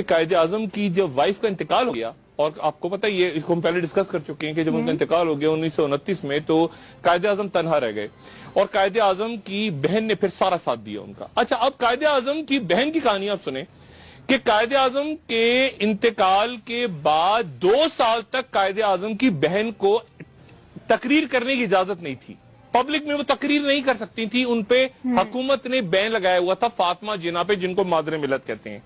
قائد اعظم کی جب وائف کا انتقال ہو گیا، اور آپ کو پتہ یہ اس کو ہم پہلے ڈسکس کر چکے ہیں کہ جب ان کا انتقال ہو گیا 1929 میں، تو قائد اعظم تنہا رہ گئے اور قائد اعظم کی بہن نے پھر سارا ساتھ دیا ان کا۔ اچھا، اب قائد اعظم کی بہن کی کہانی آپ سنیں کہ قائد اعظم کے انتقال کے بعد 2 سال تک قائد اعظم کی بہن کو تقریر کرنے کی اجازت نہیں تھی، پبلک میں وہ تقریر نہیں کر سکتی تھی، ان پہ حکومت نے بین لگایا ہوا تھا فاطمہ جناح پہ، جن کو مادر ملت کہتے ہیں۔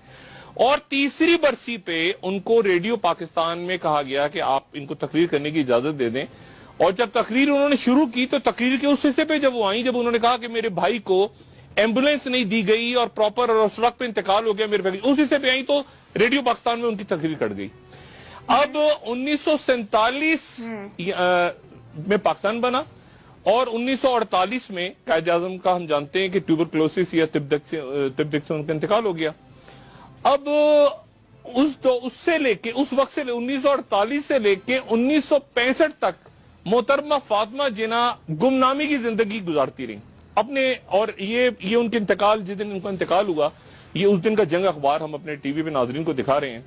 اور تیسری برسی پہ ان کو ریڈیو پاکستان میں کہا گیا کہ آپ ان کو تقریر کرنے کی اجازت دے دیں، اور جب تقریر انہوں نے شروع کی تو تقریر کے اس حصے پہ جب وہ آئیں، جب انہوں نے کہا کہ میرے بھائی کو ایمبولینس نہیں دی گئی اور پراپر اور اس وقت پہ انتقال ہو گیا میرے بھائی، اس حصے پہ آئیں تو ریڈیو پاکستان میں ان کی تقریر کٹ گئی۔ اب 1947 میں پاکستان بنا اور 1948 میں قائد اعظم کا ہم جانتے ہیں کہ ٹیوبرکلوسس یا تبدک سے ان کا انتقال ہو گیا۔ اب اس سے لے کے اس وقت سے 1948 سے لے کے 1965 تک محترمہ فاطمہ جناح گمنامی کی زندگی گزارتی رہی اپنے، اور یہ ان کے انتقال، جس دن ان کا انتقال ہوا، یہ اس دن کا جنگ اخبار ہم اپنے ٹی وی پہ ناظرین کو دکھا رہے ہیں،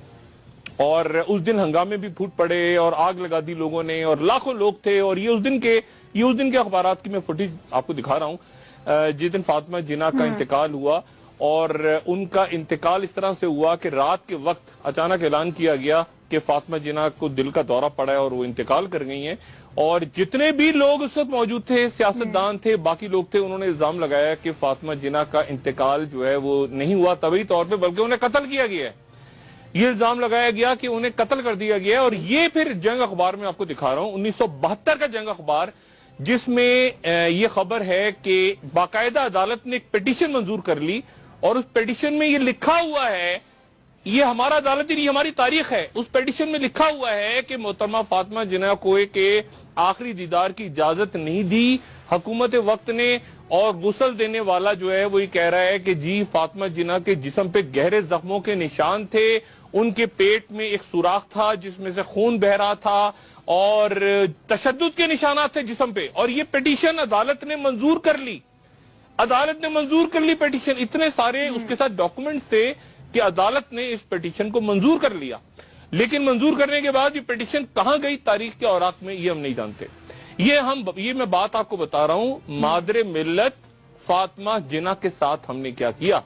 اور اس دن ہنگامے بھی پھوٹ پڑے اور آگ لگا دی لوگوں نے اور لاکھوں لوگ تھے، اور یہ اس دن کے اخبارات کی میں فوٹیج آپ کو دکھا رہا ہوں جس دن فاطمہ جناح کا انتقال ہوا۔ اور ان کا انتقال اس طرح سے ہوا کہ رات کے وقت اچانک اعلان کیا گیا کہ فاطمہ جناح کو دل کا دورہ پڑا ہے اور وہ انتقال کر گئی ہیں، اور جتنے بھی لوگ اس وقت موجود تھے، سیاستدان تھے، باقی لوگ تھے، انہوں نے الزام لگایا کہ فاطمہ جناح کا انتقال جو ہے وہ نہیں ہوا طبعی طور پہ، بلکہ انہیں قتل کیا گیا ہے۔ یہ الزام لگایا گیا کہ انہیں قتل کر دیا گیا ہے، اور یہ پھر جنگ اخبار میں آپ کو دکھا رہا ہوں 1972 کا جنگ اخبار، جس میں یہ خبر ہے کہ باقاعدہ عدالت نے ایک پیٹیشن منظور کر لی، اور اس پیٹیشن میں یہ لکھا ہوا ہے، یہ ہمارا عدالت نہیں، ہماری تاریخ ہے، اس پیٹیشن میں لکھا ہوا ہے کہ محترمہ فاطمہ جناح کو کے آخری دیدار کی اجازت نہیں دی حکومت وقت نے، اور غسل دینے والا جو ہے وہ یہ کہہ رہا ہے کہ جی فاطمہ جناح کے جسم پہ گہرے زخموں کے نشان تھے، ان کے پیٹ میں ایک سوراخ تھا جس میں سے خون بہ رہا تھا، اور تشدد کے نشانات تھے جسم پہ، اور یہ پیٹیشن عدالت نے منظور کر لی، پیٹیشن، اتنے سارے اس کے ساتھ ڈاکومنٹس تھے کہ عدالت نے اس پیٹیشن کو منظور کر لیا، لیکن منظور کرنے کے بعد یہ پیٹیشن کہاں گئی تاریخ کے اوراق میں، یہ ہم نہیں جانتے۔ یہ میں بات آپ کو بتا رہا ہوں، مادر ملت فاطمہ جناح کے ساتھ ہم نے کیا کیا۔